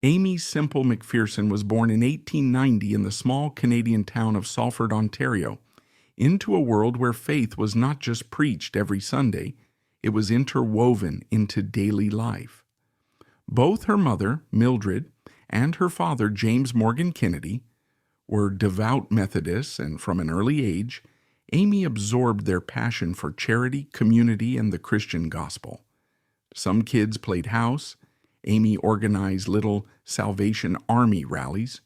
Aimee Semple McPherson was born in 1890 in the small Canadian town of Salford, Ontario, into a world where faith was not just preached every Sunday, it was interwoven into daily life. Both her mother, Mildred, and her father, James Morgan Kennedy, were devout Methodists, and from an early age, Aimee absorbed their passion for charity, community, and the Christian gospel. Some kids played house. Aimee organized little Salvation Army rallies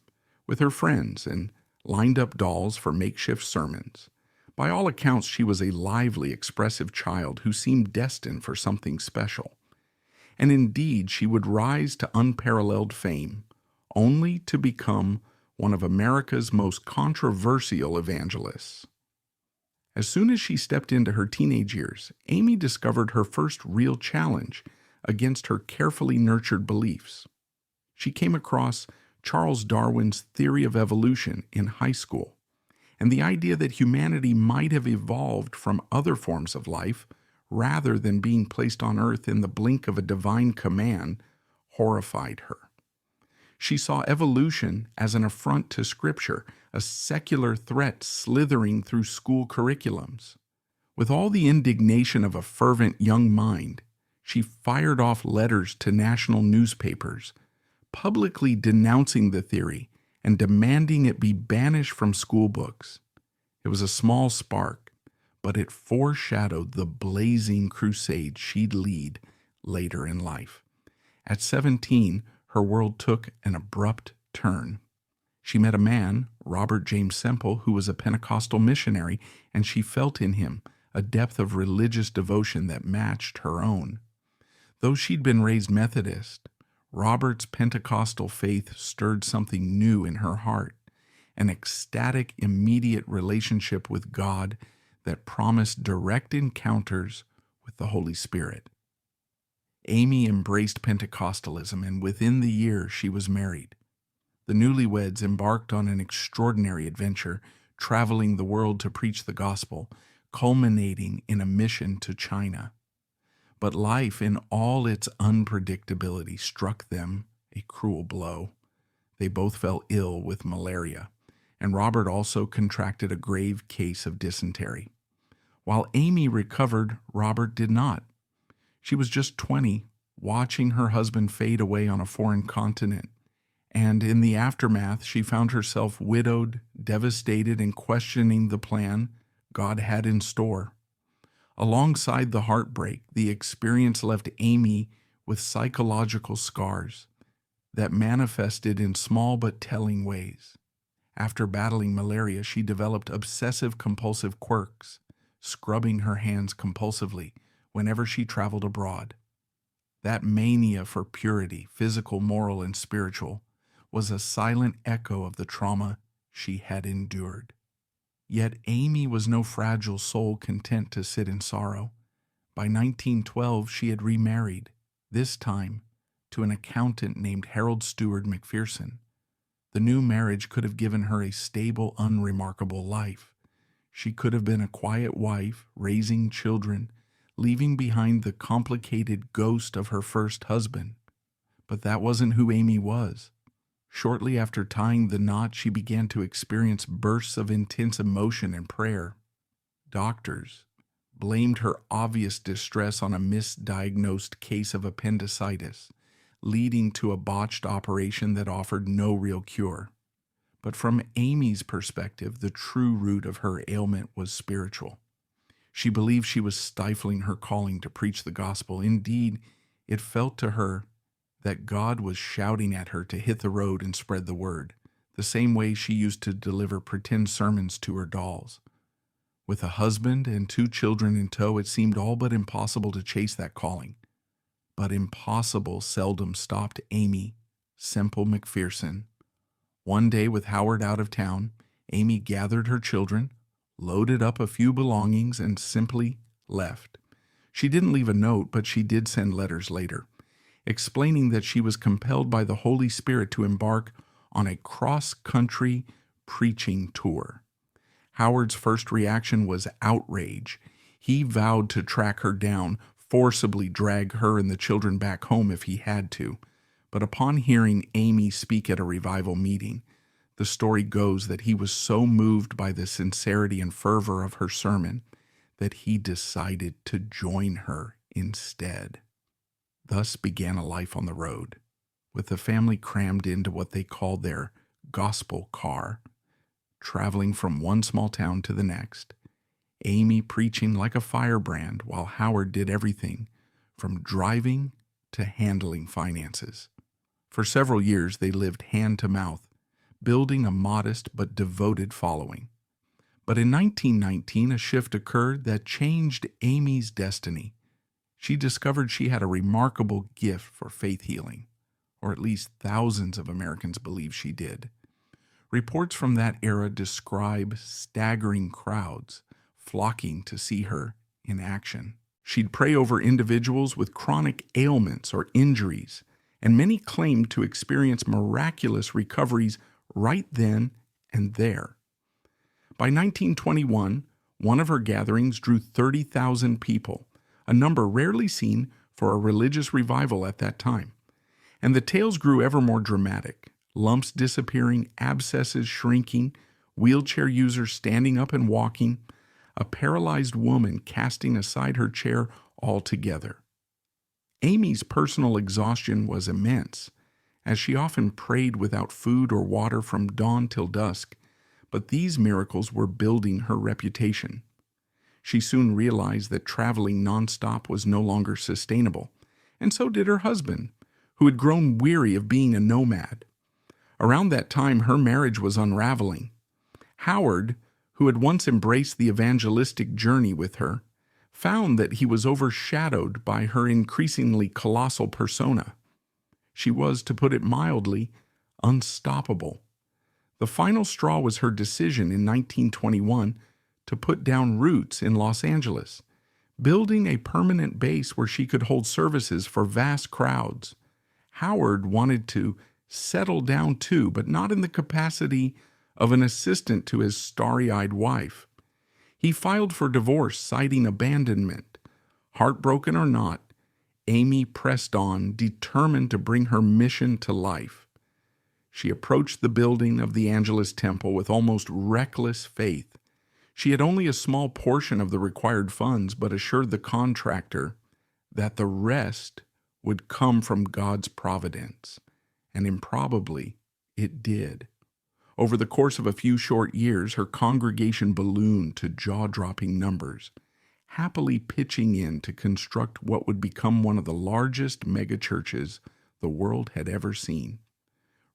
with her friends and lined up dolls for makeshift sermons. By all accounts, she was a lively, expressive child who seemed destined for something special. And indeed, she would rise to unparalleled fame, only to become one of America's most controversial evangelists. As soon as she stepped into her teenage years, Aimee discovered her first real challenge against her carefully nurtured beliefs. She came across Charles Darwin's theory of evolution in high school, and the idea that humanity might have evolved from other forms of life rather than being placed on earth in the blink of a divine command horrified her. She saw evolution as an affront to Scripture, a secular threat slithering through school curriculums. With all the indignation of a fervent young mind, she fired off letters to national newspapers, publicly denouncing the theory and demanding it be banished from school books. It was a small spark, but it foreshadowed the blazing crusade she'd lead later in life. At 17, her world took an abrupt turn. She met a man, Robert James Semple, who was a Pentecostal missionary, and she felt in him a depth of religious devotion that matched her own. Though she'd been raised Methodist, Robert's Pentecostal faith stirred something new in her heart, an ecstatic, immediate relationship with God that promised direct encounters with the Holy Spirit. Aimee embraced Pentecostalism, and within the year she was married. The newlyweds embarked on an extraordinary adventure, traveling the world to preach the gospel, culminating in a mission to China. But life, in all its unpredictability, struck them a cruel blow. They both fell ill with malaria, and Robert also contracted a grave case of dysentery. While Aimee recovered, Robert did not. She was just 20, watching her husband fade away on a foreign continent, and in the aftermath she found herself widowed, devastated, and questioning the plan God had in store. Alongside the heartbreak, the experience left Aimee with psychological scars that manifested in small but telling ways. After battling malaria, she developed obsessive-compulsive quirks, scrubbing her hands compulsively whenever she traveled abroad. That mania for purity, physical, moral, and spiritual, was a silent echo of the trauma she had endured. Yet Aimee was no fragile soul content to sit in sorrow. By 1912, she had remarried, this time to an accountant named Harold Stewart McPherson. The new marriage could have given her a stable, unremarkable life. She could have been a quiet wife, raising children, leaving behind the complicated ghost of her first husband. But that wasn't who Aimee was. Shortly after tying the knot, she began to experience bursts of intense emotion and prayer. Doctors blamed her obvious distress on a misdiagnosed case of appendicitis, leading to a botched operation that offered no real cure. But from Aimee's perspective, the true root of her ailment was spiritual. She believed she was stifling her calling to preach the gospel. Indeed, it felt to her that God was shouting at her to hit the road and spread the word, the same way she used to deliver pretend sermons to her dolls. With a husband and 2 children in tow, it seemed all but impossible to chase that calling. But impossible seldom stopped Aimee Semple McPherson. One day, with Howard out of town, Aimee gathered her children, loaded up a few belongings, and simply left. She didn't leave a note, but she did send letters later, explaining that she was compelled by the Holy Spirit to embark on a cross-country preaching tour. Howard's first reaction was outrage. He vowed to track her down, forcibly drag her and the children back home if he had to. But upon hearing Aimee speak at a revival meeting, the story goes that he was so moved by the sincerity and fervor of her sermon that he decided to join her instead. Thus began a life on the road, with the family crammed into what they called their gospel car, traveling from one small town to the next, Aimee preaching like a firebrand while Howard did everything from driving to handling finances. For several years they lived hand to mouth, building a modest but devoted following. But in 1919, a shift occurred that changed Aimee's destiny. She discovered she had a remarkable gift for faith healing, or at least thousands of Americans believe she did. Reports from that era describe staggering crowds flocking to see her in action. She'd pray over individuals with chronic ailments or injuries, and many claimed to experience miraculous recoveries right then and there. By 1921, one of her gatherings drew 30,000 people, a number rarely seen for a religious revival at that time. And the tales grew ever more dramatic, lumps disappearing, abscesses shrinking, wheelchair users standing up and walking, a paralyzed woman casting aside her chair altogether. Aimee's personal exhaustion was immense, as she often prayed without food or water from dawn till dusk, but these miracles were building her reputation. She soon realized that traveling nonstop was no longer sustainable, and so did her husband, who had grown weary of being a nomad. Around that time, her marriage was unraveling. Howard, who had once embraced the evangelistic journey with her, found that he was overshadowed by her increasingly colossal persona. She was, to put it mildly, unstoppable. The final straw was her decision in 1921 to put down roots in Los Angeles, building a permanent base where she could hold services for vast crowds. Howard wanted to settle down too, but not in the capacity of an assistant to his starry-eyed wife. He filed for divorce, citing abandonment. Heartbroken or not, Aimee pressed on, determined to bring her mission to life. She approached the building of the Angelus Temple with almost reckless faith. She had only a small portion of the required funds, but assured the contractor that the rest would come from God's providence, and improbably it did. Over the course of a few short years, her congregation ballooned to jaw-dropping numbers, happily pitching in to construct what would become one of the largest megachurches the world had ever seen.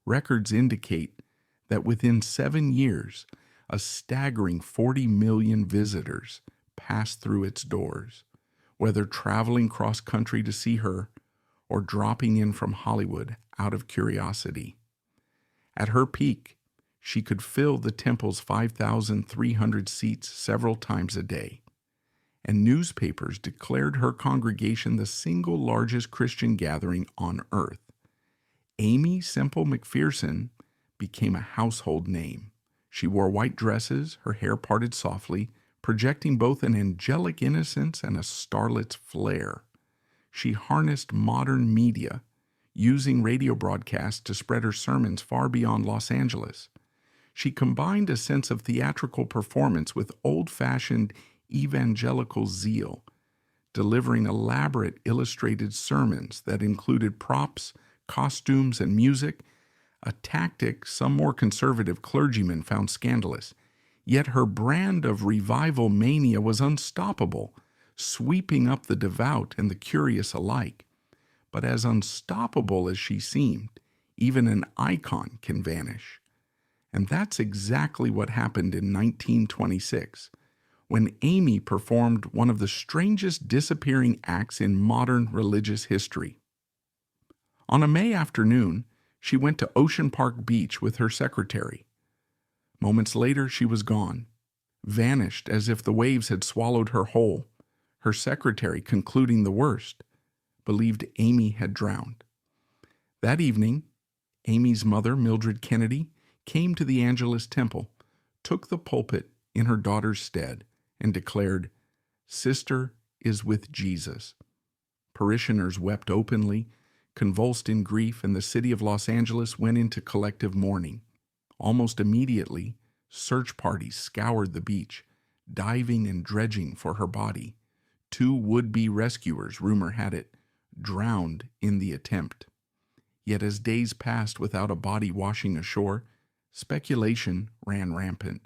Records indicate that within 7 years, a staggering 40 million visitors passed through its doors, whether traveling cross-country to see her or dropping in from Hollywood out of curiosity. At her peak, she could fill the temple's 5,300 seats several times a day, and newspapers declared her congregation the single largest Christian gathering on earth. Aimee Semple McPherson became a household name. She wore white dresses, her hair parted softly, projecting both an angelic innocence and a starlet's flair. She harnessed modern media, using radio broadcasts to spread her sermons far beyond Los Angeles. She combined a sense of theatrical performance with old-fashioned evangelical zeal, delivering elaborate illustrated sermons that included props, costumes, and music, a tactic some more conservative clergymen found scandalous. Yet her brand of revival mania was unstoppable, sweeping up the devout and the curious alike. But as unstoppable as she seemed, even an icon can vanish. And that's exactly what happened in 1926, when Aimee performed one of the strangest disappearing acts in modern religious history. On a May afternoon, she went to Ocean Park Beach with her secretary. Moments later, she was gone, vanished as if the waves had swallowed her whole. Her secretary, concluding the worst, believed Aimee had drowned. That evening, Aimee's mother, Mildred Kennedy, came to the Angelus Temple, took the pulpit in her daughter's stead, and declared, "Sister is with Jesus." Parishioners wept openly, Convulsed in grief, and the city of Los Angeles went into collective mourning. Almost immediately, search parties scoured the beach, diving and dredging for her body. 2 would-be rescuers, rumor had it, drowned in the attempt. Yet as days passed without a body washing ashore, speculation ran rampant.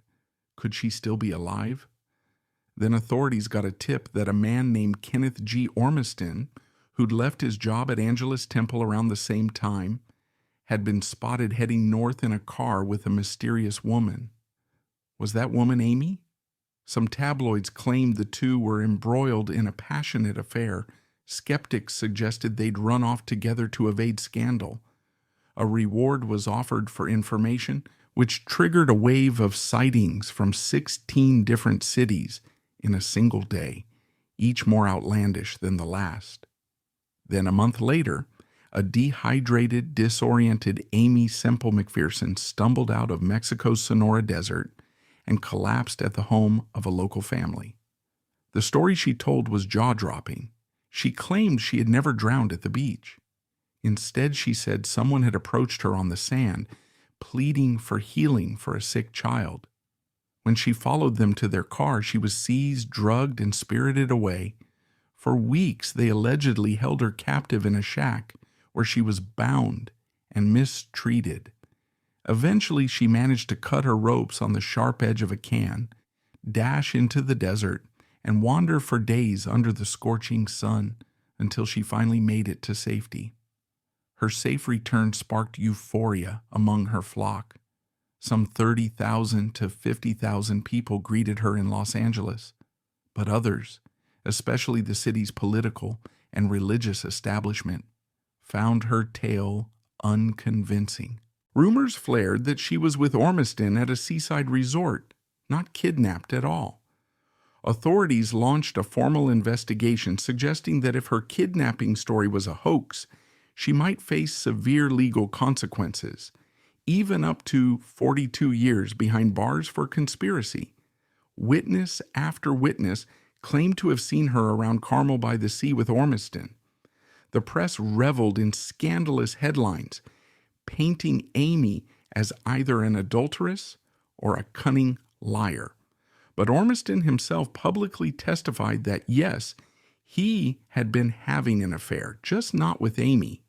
Could she still be alive? Then authorities got a tip that a man named Kenneth G. Ormiston, who'd left his job at Angelus Temple around the same time, had been spotted heading north in a car with a mysterious woman. Was that woman Aimee? Some tabloids claimed the two were embroiled in a passionate affair. Skeptics suggested they'd run off together to evade scandal. A reward was offered for information, which triggered a wave of sightings from 16 different cities in a single day, each more outlandish than the last. Then a month later, a dehydrated, disoriented Aimee Semple McPherson stumbled out of Mexico's Sonora Desert and collapsed at the home of a local family. The story she told was jaw-dropping. She claimed she had never drowned at the beach. Instead, she said someone had approached her on the sand, pleading for healing for a sick child. When she followed them to their car, she was seized, drugged, and spirited away. For weeks, they allegedly held her captive in a shack where she was bound and mistreated. Eventually, she managed to cut her ropes on the sharp edge of a can, dash into the desert, and wander for days under the scorching sun until she finally made it to safety. Her safe return sparked euphoria among her flock. Some 30,000 to 50,000 people greeted her in Los Angeles, but others, especially the city's political and religious establishment, found her tale unconvincing. Rumors flared that she was with Ormiston at a seaside resort, not kidnapped at all. Authorities launched a formal investigation suggesting that if her kidnapping story was a hoax, she might face severe legal consequences, even up to 42 years behind bars for conspiracy. Witness after witness claimed to have seen her around Carmel by the Sea with Ormiston. The press reveled in scandalous headlines, painting Aimee as either an adulteress or a cunning liar. But Ormiston himself publicly testified that, yes, he had been having an affair, just not with Aimee.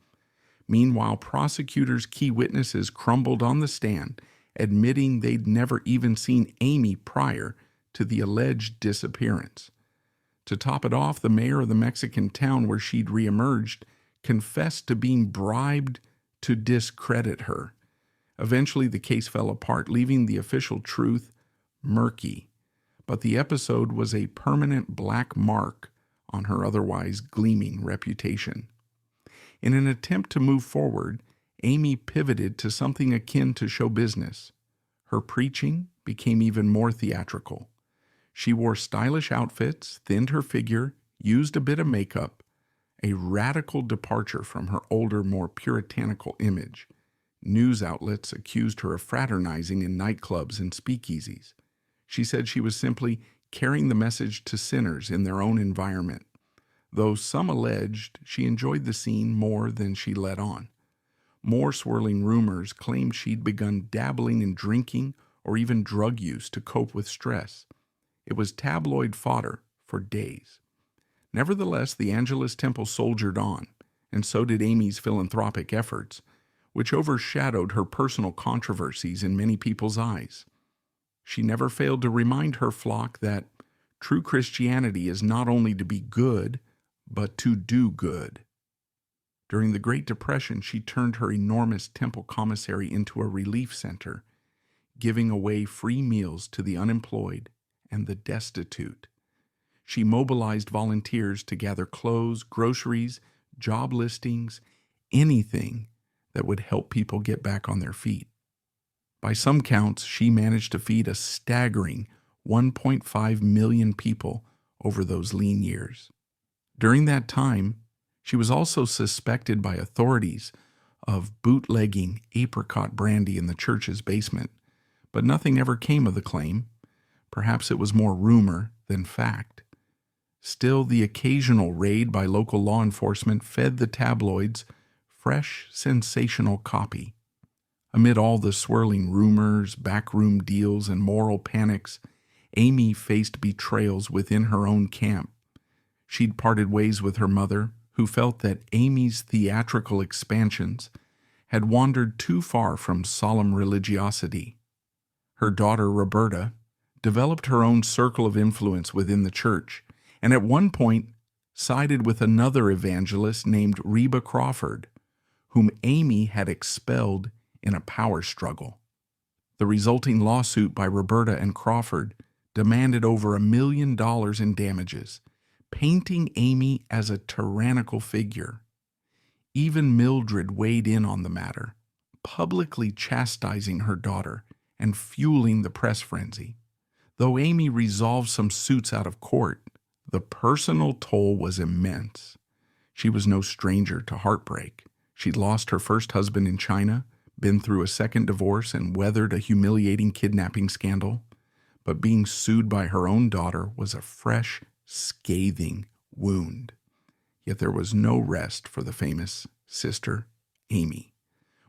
Meanwhile, prosecutors' key witnesses crumbled on the stand, admitting they'd never even seen Aimee prior to the alleged disappearance. To top it off, the mayor of the Mexican town where she'd reemerged confessed to being bribed to discredit her. Eventually, the case fell apart, leaving the official truth murky. But the episode was a permanent black mark on her otherwise gleaming reputation. In an attempt to move forward, Aimee pivoted to something akin to show business. Her preaching became even more theatrical. She wore stylish outfits, thinned her figure, used a bit of makeup, a radical departure from her older, more puritanical image. News outlets accused her of fraternizing in nightclubs and speakeasies. She said she was simply carrying the message to sinners in their own environment, though some alleged she enjoyed the scene more than she let on. More swirling rumors claimed she'd begun dabbling in drinking or even drug use to cope with stress. It was tabloid fodder for days. Nevertheless, the Angelus Temple soldiered on, and so did Aimee's philanthropic efforts, which overshadowed her personal controversies in many people's eyes. She never failed to remind her flock that true Christianity is not only to be good, but to do good. During the Great Depression, she turned her enormous temple commissary into a relief center, giving away free meals to the unemployed and the destitute. She mobilized volunteers to gather clothes, groceries, job listings, anything that would help people get back on their feet. By some counts, she managed to feed a staggering 1.5 million people over those lean years. During that time, she was also suspected by authorities of bootlegging apricot brandy in the church's basement, but nothing ever came of the claim. Perhaps it was more rumor than fact. Still, the occasional raid by local law enforcement fed the tabloids fresh, sensational copy. Amid all the swirling rumors, backroom deals, and moral panics, Aimee faced betrayals within her own camp. She'd parted ways with her mother, who felt that Aimee's theatrical expansions had wandered too far from solemn religiosity. Her daughter, Roberta, developed her own circle of influence within the church, and at one point sided with another evangelist named Reba Crawford, whom Aimee had expelled in a power struggle. The resulting lawsuit by Roberta and Crawford demanded over $1 million in damages, painting Aimee as a tyrannical figure. Even Mildred weighed in on the matter, publicly chastising her daughter and fueling the press frenzy. Though Aimee resolved some suits out of court, the personal toll was immense. She was no stranger to heartbreak. She'd lost her first husband in China, been through a second divorce, and weathered a humiliating kidnapping scandal. But being sued by her own daughter was a fresh, scathing wound. Yet there was no rest for the famous sister, Aimee.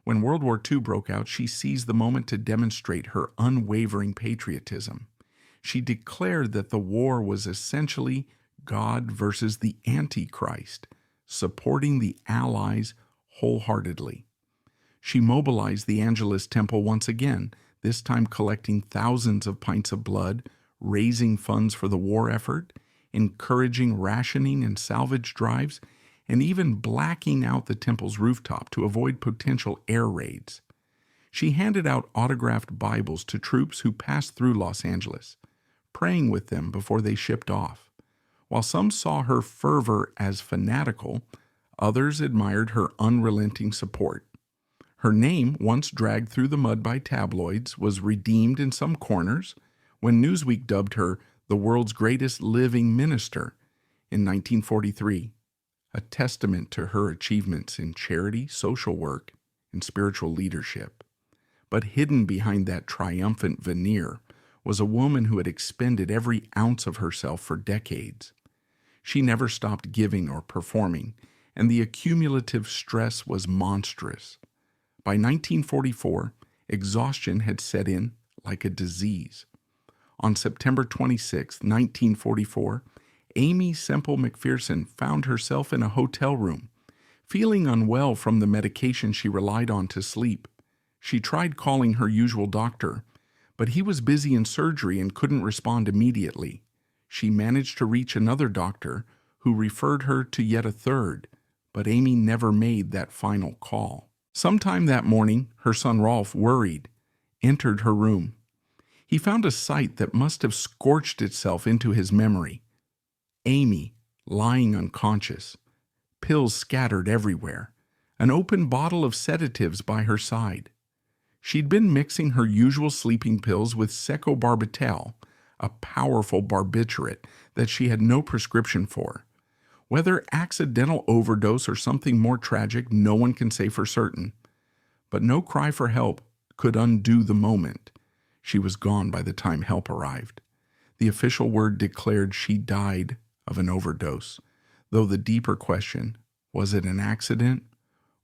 When World War II broke out, she seized the moment to demonstrate her unwavering patriotism. She declared that the war was essentially God versus the Antichrist, supporting the Allies wholeheartedly. She mobilized the Evangelist temple once again, this time collecting thousands of pints of blood, raising funds for the war effort, encouraging rationing and salvage drives, and even blacking out the temple's rooftop to avoid potential air raids. She handed out autographed Bibles to troops who passed through Los Angeles, praying with them before they shipped off. While some saw her fervor as fanatical, others admired her unrelenting support. Her name, once dragged through the mud by tabloids, was redeemed in some corners when Newsweek dubbed her the world's greatest living minister in 1943, a testament to her achievements in charity, social work, and spiritual leadership. But hidden behind that triumphant veneer was a woman who had expended every ounce of herself for decades. She never stopped giving or performing, and the accumulative stress was monstrous. By 1944, exhaustion had set in like a disease. On September 26, 1944, Aimee Semple McPherson found herself in a hotel room, feeling unwell from the medication she relied on to sleep. She tried calling her usual doctor, but he was busy in surgery and couldn't respond immediately. She managed to reach another doctor, who referred her to yet a third, but Aimee never made that final call. Sometime that morning, her son Rolf, worried, entered her room. He found a sight that must have scorched itself into his memory. Aimee, lying unconscious, pills scattered everywhere, an open bottle of sedatives by her side. She'd been mixing her usual sleeping pills with secobarbital, a powerful barbiturate that she had no prescription for. Whether accidental overdose or something more tragic, no one can say for certain. But no cry for help could undo the moment. She was gone by the time help arrived. The official word declared she died of an overdose, though the deeper question, was it an accident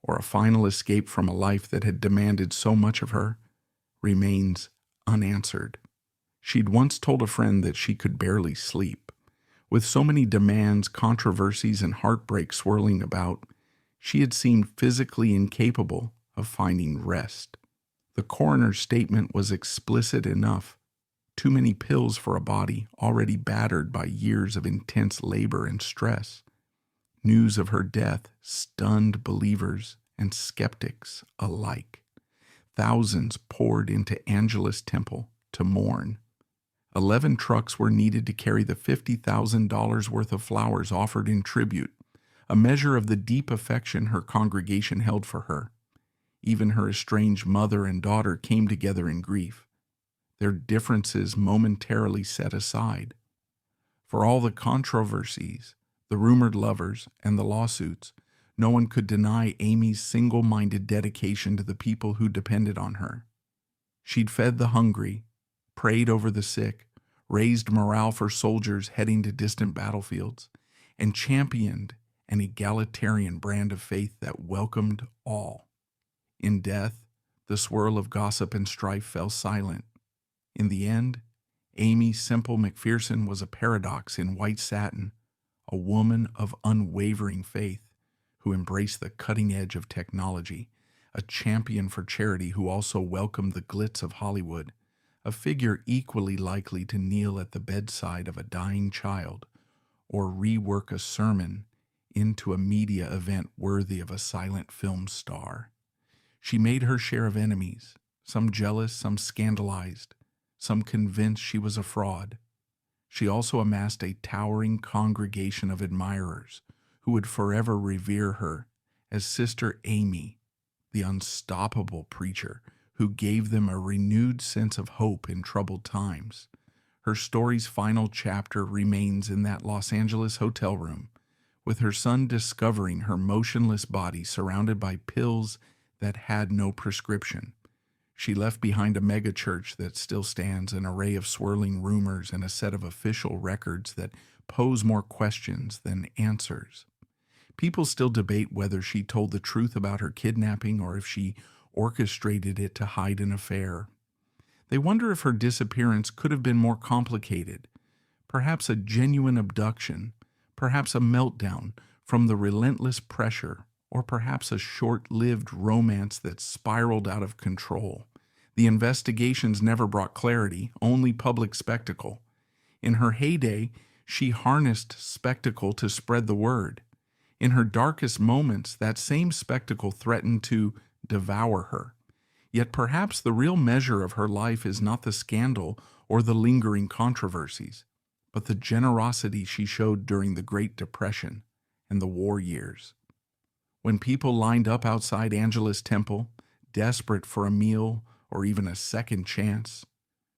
or a final escape from a life that had demanded so much of her, remains unanswered. She'd once told a friend that she could barely sleep. With so many demands, controversies, and heartbreak swirling about, she had seemed physically incapable of finding rest. The coroner's statement was explicit enough. Too many pills for a body already battered by years of intense labor and stress. News of her death stunned believers and skeptics alike. Thousands poured into Evangelist temple to mourn. 11 trucks were needed to carry the $50,000 worth of flowers offered in tribute, a measure of the deep affection her congregation held for her. Even her estranged mother and daughter came together in grief, their differences momentarily set aside. For all the controversies, the rumored lovers, and the lawsuits, no one could deny Aimee's single-minded dedication to the people who depended on her. She'd fed the hungry, prayed over the sick, raised morale for soldiers heading to distant battlefields, and championed an egalitarian brand of faith that welcomed all. In death, the swirl of gossip and strife fell silent. In the end, Aimee Semple McPherson was a paradox in white satin, a woman of unwavering faith who embraced the cutting edge of technology, a champion for charity who also welcomed the glitz of Hollywood, a figure equally likely to kneel at the bedside of a dying child or rework a sermon into a media event worthy of a silent film star. She made her share of enemies, some jealous, some scandalized, some convinced she was a fraud. She also amassed a towering congregation of admirers who would forever revere her as Sister Aimee, the unstoppable preacher who gave them a renewed sense of hope in troubled times. Her story's final chapter remains in that Los Angeles hotel room, with her son discovering her motionless body surrounded by pills that had no prescription. She left behind a megachurch that still stands, an array of swirling rumors, and a set of official records that pose more questions than answers. People still debate whether she told the truth about her kidnapping or if she orchestrated it to hide an affair. They wonder if her disappearance could have been more complicated, perhaps a genuine abduction, perhaps a meltdown from the relentless pressure, or perhaps a short-lived romance that spiraled out of control. The investigations never brought clarity, only public spectacle. In her heyday, she harnessed spectacle to spread the word. In her darkest moments, that same spectacle threatened to devour her. Yet perhaps the real measure of her life is not the scandal or the lingering controversies, but the generosity she showed during the Great Depression and the war years. When people lined up outside Angelus Temple, desperate for a meal or even a second chance,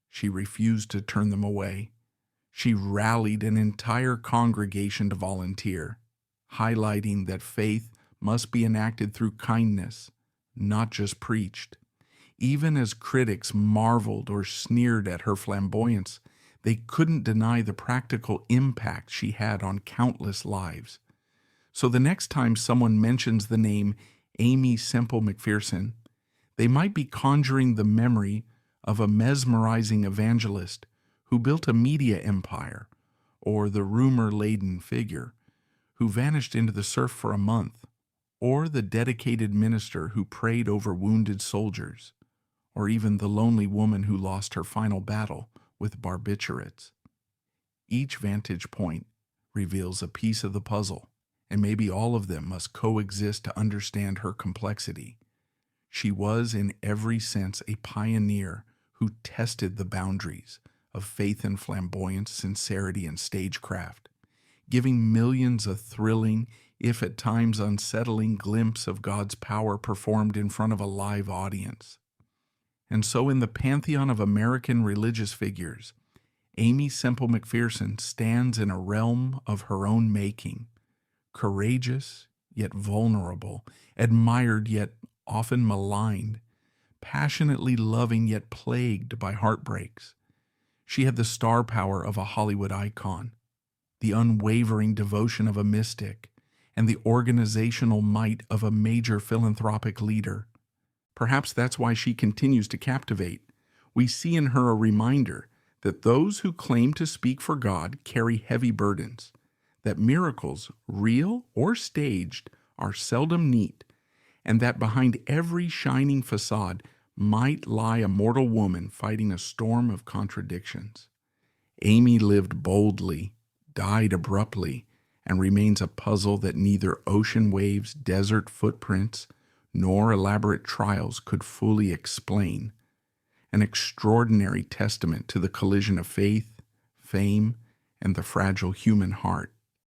she refused to turn them away. She rallied an entire congregation to volunteer, highlighting that faith must be enacted through kindness, not just preached. Even as critics marveled or sneered at her flamboyance, they couldn't deny the practical impact she had on countless lives. So the next time someone mentions the name Aimee Semple McPherson, they might be conjuring the memory of a mesmerizing evangelist who built a media empire, or the rumor-laden figure who vanished into the surf for a month, or the dedicated minister who prayed over wounded soldiers, or even the lonely woman who lost her final battle with barbiturates. Each vantage point reveals a piece of the puzzle, and maybe all of them must coexist to understand her complexity. She was, in every sense, a pioneer who tested the boundaries of faith and flamboyance, sincerity and stagecraft, giving millions a thrilling, if at times unsettling, glimpse of God's power performed in front of a live audience. And so in the pantheon of American religious figures, Aimee Semple McPherson stands in a realm of her own making, courageous yet vulnerable, admired yet often maligned, passionately loving yet plagued by heartbreaks. She had the star power of a Hollywood icon, the unwavering devotion of a mystic, and the organizational might of a major philanthropic leader. Perhaps that's why she continues to captivate. We see in her a reminder that those who claim to speak for God carry heavy burdens, that miracles, real or staged, are seldom neat, and that behind every shining facade might lie a mortal woman fighting a storm of contradictions. Aimee lived boldly, died abruptly, and remains a puzzle that neither ocean waves, desert footprints, nor elaborate trials could fully explain. An extraordinary testament to the collision of faith, fame, and the fragile human heart.